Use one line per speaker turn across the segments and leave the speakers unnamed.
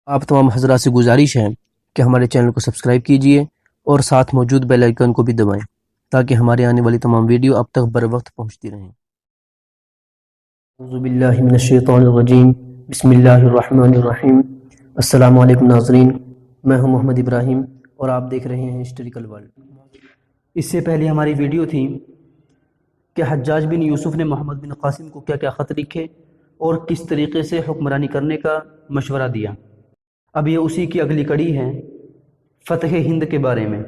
آپ تمام حضرات سے گزارش ہے کہ ہمارے چینل کو سبسکرائب کیجئے اور ساتھ موجود بیل آئیکن کو بھی دبائیں تاکہ ہمارے آنے والی تمام ویڈیو اب تک بر وقت پہنچتی رہیں۔ اعوذ باللہ من الشیطان الرجیم، بسم اللہ الرحمن الرحیم۔ السلام علیکم ناظرین، میں ہوں محمد ابراہیم اور آپ دیکھ رہے ہیں ہسٹوریکل ورلڈ۔ اس سے پہلے ہماری ویڈیو تھی کہ حجاج بن یوسف نے محمد بن قاسم کو کیا کیا خط لکھے اور کس طریقے سے حکمرانی کرنے کا مشورہ دیا۔ اب یہ اسی کی اگلی کڑی ہے فتح ہند کے بارے میں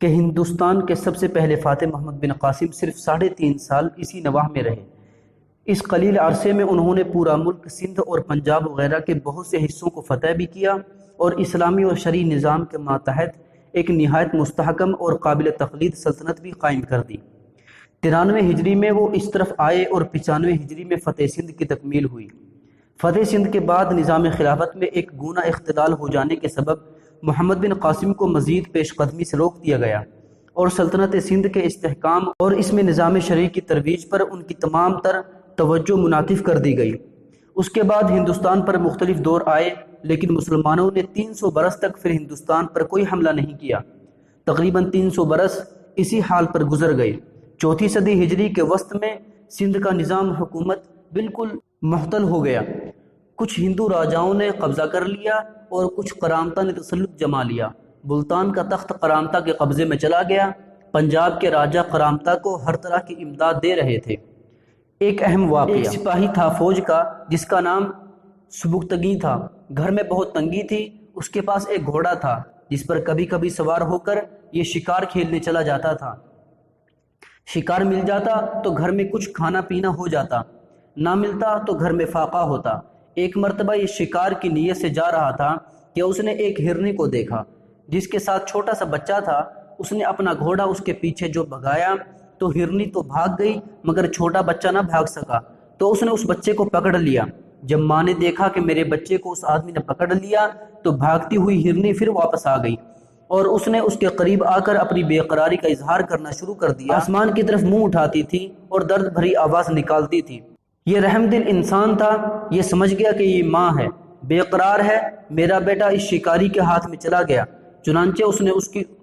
کہ ہندوستان کے سب سے پہلے فاتح محمد بن قاسم صرف 3.5 سال اسی نواح میں رہے۔ اس قلیل عرصے میں انہوں نے پورا ملک، سندھ اور پنجاب وغیرہ کے بہت سے حصوں کو فتح بھی کیا اور اسلامی اور شرعی نظام کے ماتحت ایک نہایت مستحکم اور قابل تقلید سلطنت بھی قائم کر دی۔ 93 ہجری میں وہ اس طرف آئے اور 95 ہجری میں فتح سندھ کی تکمیل ہوئی۔ فتح سندھ کے بعد نظام خلافت میں ایک گونا اختلال ہو جانے کے سبب محمد بن قاسم کو مزید پیش قدمی سے روک دیا گیا اور سلطنت سندھ کے استحکام اور اس میں نظام شرعی کی ترویج پر ان کی تمام تر توجہ منعطف کر دی گئی۔ اس کے بعد ہندوستان پر مختلف دور آئے، لیکن مسلمانوں نے 300 برس تک پھر ہندوستان پر کوئی حملہ نہیں کیا۔ تقریباً 300 برس اسی حال پر گزر گئے۔ 4 صدی ہجری کے وسط میں سندھ کا نظام حکومت بالکل معطل ہو گیا۔ کچھ ہندو راجاؤں نے قبضہ کر لیا اور کچھ قرامطہ نے تسلط جما لیا۔ ملتان کا تخت قرامطہ کے قبضے میں چلا گیا۔ پنجاب کے راجہ قرامطہ کو ہر طرح کی امداد دے رہے تھے۔ ایک اہم واقعہ، ایک سپاہی تھا فوج کا جس کا نام سبکتگی تھا۔ گھر میں بہت تنگی تھی۔ اس کے پاس ایک گھوڑا تھا جس پر کبھی کبھی سوار ہو کر یہ شکار کھیلنے چلا جاتا تھا۔ شکار مل جاتا تو گھر میں کچھ کھانا پینا ہو جاتا، نہ ملتا تو گھر میں فاقہ ہوتا۔ ایک مرتبہ یہ شکار کی نیت سے جا رہا تھا کہ اس نے ایک ہرنی کو دیکھا جس کے ساتھ چھوٹا سا بچہ تھا۔ اس نے اپنا گھوڑا اس کے پیچھے جو بھگایا تو ہرنی تو بھاگ گئی مگر چھوٹا بچہ نہ بھاگ سکا، تو اس نے اس بچے کو پکڑ لیا۔ جب ماں نے دیکھا کہ میرے بچے کو اس آدمی نے پکڑ لیا تو بھاگتی ہوئی ہرنی پھر واپس آ گئی اور اس نے اس کے قریب آ کر اپنی بے قراری کا اظہار کرنا شروع کر دیا۔ آسمان کی طرف منہ اٹھاتی تھی اور درد بھری آواز نکالتی تھی۔ یہ رحم دل انسان تھا۔ یہ سمجھ گیا کہ یہ ماں ہے، بے قرار ہے، میرا بیٹا اس شکاری کے ہاتھ میں چلا گیا۔ چنانچہ اس نے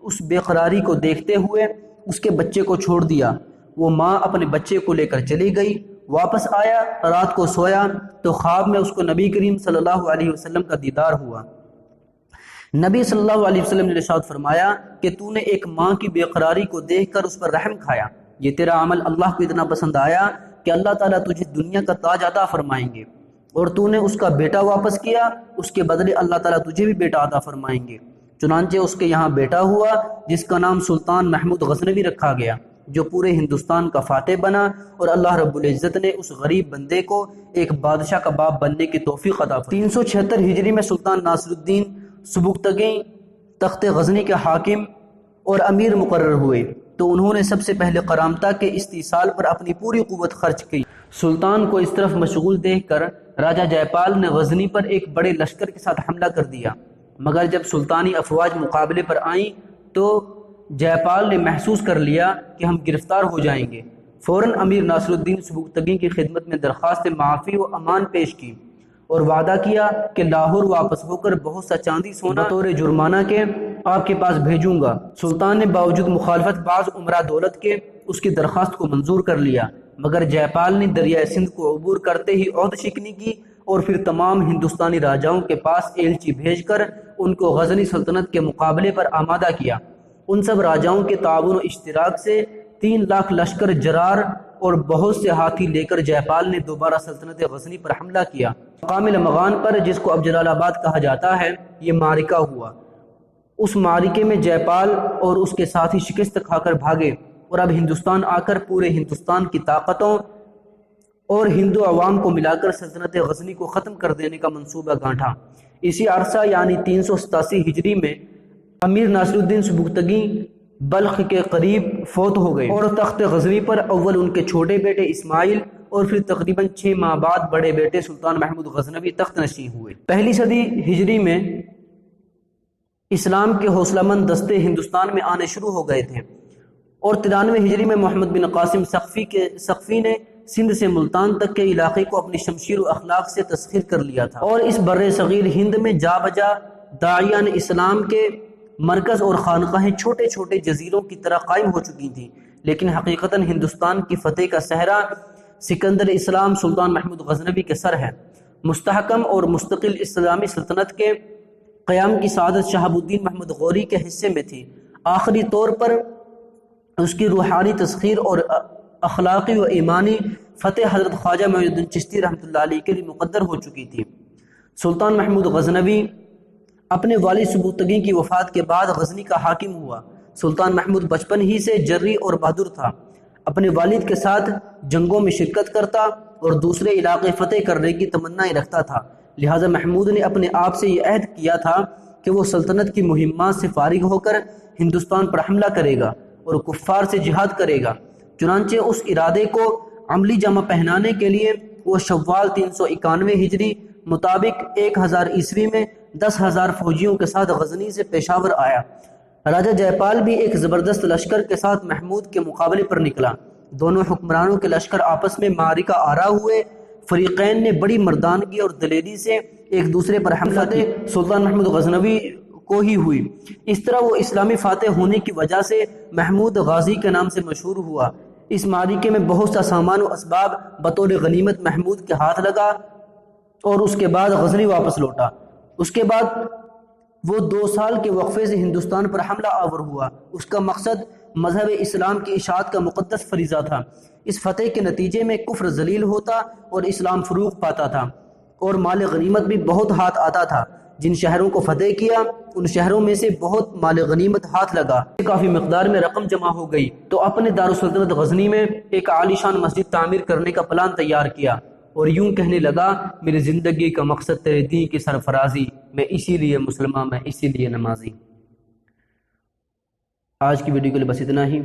اس بے قراری کو دیکھتے ہوئے اس کے بچے کو چھوڑ دیا۔ وہ ماں اپنے بچے کو لے کر چلی گئی۔ واپس آیا، رات کو سویا تو خواب میں اس کو نبی کریم صلی اللہ علیہ وسلم کا دیدار ہوا۔ نبی صلی اللہ علیہ وسلم نے ارشاد فرمایا کہ تو نے ایک ماں کی بے قراری کو دیکھ کر اس پر رحم کھایا۔ یہ تیرا عمل اللہ کو اتنا پسند آیا کہ اللہ تعالیٰ تجھے دنیا کا تاج عطا فرمائیں گے، اور تو نے اس کا بیٹا واپس کیا، اس کے بدلے اللہ تعالیٰ تجھے بھی بیٹا عطا فرمائیں گے۔ چنانچہ اس کے یہاں بیٹا ہوا جس کا نام سلطان محمود غزنوی رکھا گیا، جو پورے ہندوستان کا فاتح بنا، اور اللہ رب العزت نے اس غریب بندے کو ایک بادشاہ کا باپ بننے کی توفیق عطا فرمائی۔ 376 ہجری میں سلطان ناصر الدین سبکتگی تخت غزنی کے حاکم اور امیر مقرر ہوئے تو انہوں نے سب سے پہلے قرامطہ کے استیصال پر اپنی پوری قوت خرچ کی۔ سلطان کو اس طرف مشغول دیکھ کر راجہ جے پال نے غزنی پر ایک بڑے لشکر کے ساتھ حملہ کر دیا، مگر جب سلطانی افواج مقابلے پر آئیں تو جے پال نے محسوس کر لیا کہ ہم گرفتار ہو جائیں گے۔ فوراً امیر ناصر الدین سبکتگی کی خدمت میں درخواست معافی و امان پیش کی اور وعدہ کیا کہ لاہور واپس ہو کر بہت سا چاندی سونا بطور جرمانہ کے آپ کے پاس بھیجوں گا۔ سلطان نے باوجود مخالفت بعض عمرہ دولت کے اس کی درخواست کو منظور کر لیا، مگر جے پال نے دریائے سندھ کو عبور کرتے ہی عہد شکنی کی اور پھر تمام ہندوستانی راجاؤں کے پاس ایلچی بھیج کر ان کو غزنی سلطنت کے مقابلے پر آمادہ کیا۔ ان سب راجاؤں کے تعاون و اشتراک سے 3 لاکھ لشکر جرار اور بہت سے ہاتھی لے کر جے پال نے دوبارہ سلطنت غزنی پر حملہ کیا۔ مقام لمغان پر، جس کو اب جلال آباد کہا جاتا ہے، یہ معرکہ ہوا۔ اس معرکے میں جے پال اور اس کے ساتھی شکست کھا کر بھاگے اور اب ہندوستان آ کر پورے ہندوستان کی طاقتوں اور ہندو عوام کو ملا کر سلطنت غزنی کو ختم کر دینے کا منصوبہ گانٹھا۔ اسی عرصہ یعنی 387 ہجری میں امیر ناصر الدین سبکتگی بلخ کے قریب فوت ہو گئے اور تخت غزنی پر اول ان کے چھوٹے بیٹے اسماعیل اور پھر تقریباً 6 ماہ بعد بڑے بیٹے سلطان محمود غزنوی تخت نشین ہوئے۔ پہلی صدی ہجری میں اسلام کے حوصلہ مند دستے ہندوستان میں آنے شروع ہو گئے تھے اور 93 ہجری میں محمد بن قاسم سقفی نے سندھ سے ملتان تک کے علاقے کو اپنی شمشیر و اخلاق سے تسخیر کر لیا تھا، اور اس بر صغیر ہند میں جا بجا داعیان اسلام کے مرکز اور خانقاہیں چھوٹے چھوٹے جزیروں کی طرح قائم ہو چکی تھیں، لیکن حقیقتاً ہندوستان کی فتح کا صحرا سکندر اسلام سلطان محمود غزنوی کے سر ہے۔ مستحکم اور مستقل اسلامی سلطنت کے قیام کی سعادت شہاب الدین محمود غوری کے حصے میں تھی۔ آخری طور پر اس کی روحانی تسخیر اور اخلاقی و ایمانی فتح حضرت خواجہ معین الدین چشتی رحمۃ اللہ علیہ کے لیے مقدر ہو چکی تھی۔ سلطان محمود غزنوی اپنے والد سبکتگین کی وفات کے بعد غزنی کا حاکم ہوا۔ سلطان محمود بچپن ہی سے جری اور بہادر تھا، اپنے والد کے ساتھ جنگوں میں شرکت کرتا اور دوسرے علاقے فتح کرنے کی تمنا رکھتا تھا، لہٰذا محمود نے اپنے آپ سے یہ عہد کیا تھا کہ وہ سلطنت کی مہمات سے فارغ ہو کر ہندوستان پر حملہ کرے گا اور کفار سے جہاد کرے گا۔ چنانچہ اس ارادے کو عملی جامہ پہنانے کے لیے وہ شوال 391 ہجری مطابق 1000 عیسوی میں 10,000 فوجیوں کے ساتھ غزنی سے پشاور آیا۔ راجہ جے پال بھی ایک زبردست لشکر کے ساتھ محمود کے مقابلے پر نکلا۔ دونوں حکمرانوں کے لشکر آپس میں معرکہ آرا ہوئے۔ فریقین نے بڑی مردانگی اور دلیری سے ایک دوسرے پر حملہ کیا۔ سلطان محمود غزنوی کو ہی ہوئی۔ اس طرح وہ اسلامی فاتح ہونے کی وجہ سے محمود غازی کے نام سے مشہور ہوا۔ اس معرکے میں بہت سا سامان و اسباب بطور غنیمت محمود کے ہاتھ لگا اور اس کے بعد غزنی واپس لوٹا۔ اس کے بعد وہ 2 سال کے وقفے سے ہندوستان پر حملہ آور ہوا۔ اس کا مقصد مذہب اسلام کی اشاعت کا مقدس فریضہ تھا۔ اس فتح کے نتیجے میں کفر ذلیل ہوتا اور اسلام فروغ پاتا تھا، اور مال غنیمت بھی بہت ہاتھ آتا تھا۔ جن شہروں کو فتح کیا ان شہروں میں سے بہت مال غنیمت ہاتھ لگا، کافی مقدار میں رقم جمع ہو گئی، تو اپنے دارالسلطنت غزنی میں ایک عالیشان مسجد تعمیر کرنے کا پلان تیار کیا، اور یوں کہنے لگا، میری زندگی کا مقصد تیرے دین کی سرفرازی، میں اسی لیے مسلمان، میں اسی لیے نمازی۔ آج کی ویڈیو کے لیے بس اتنا ہی۔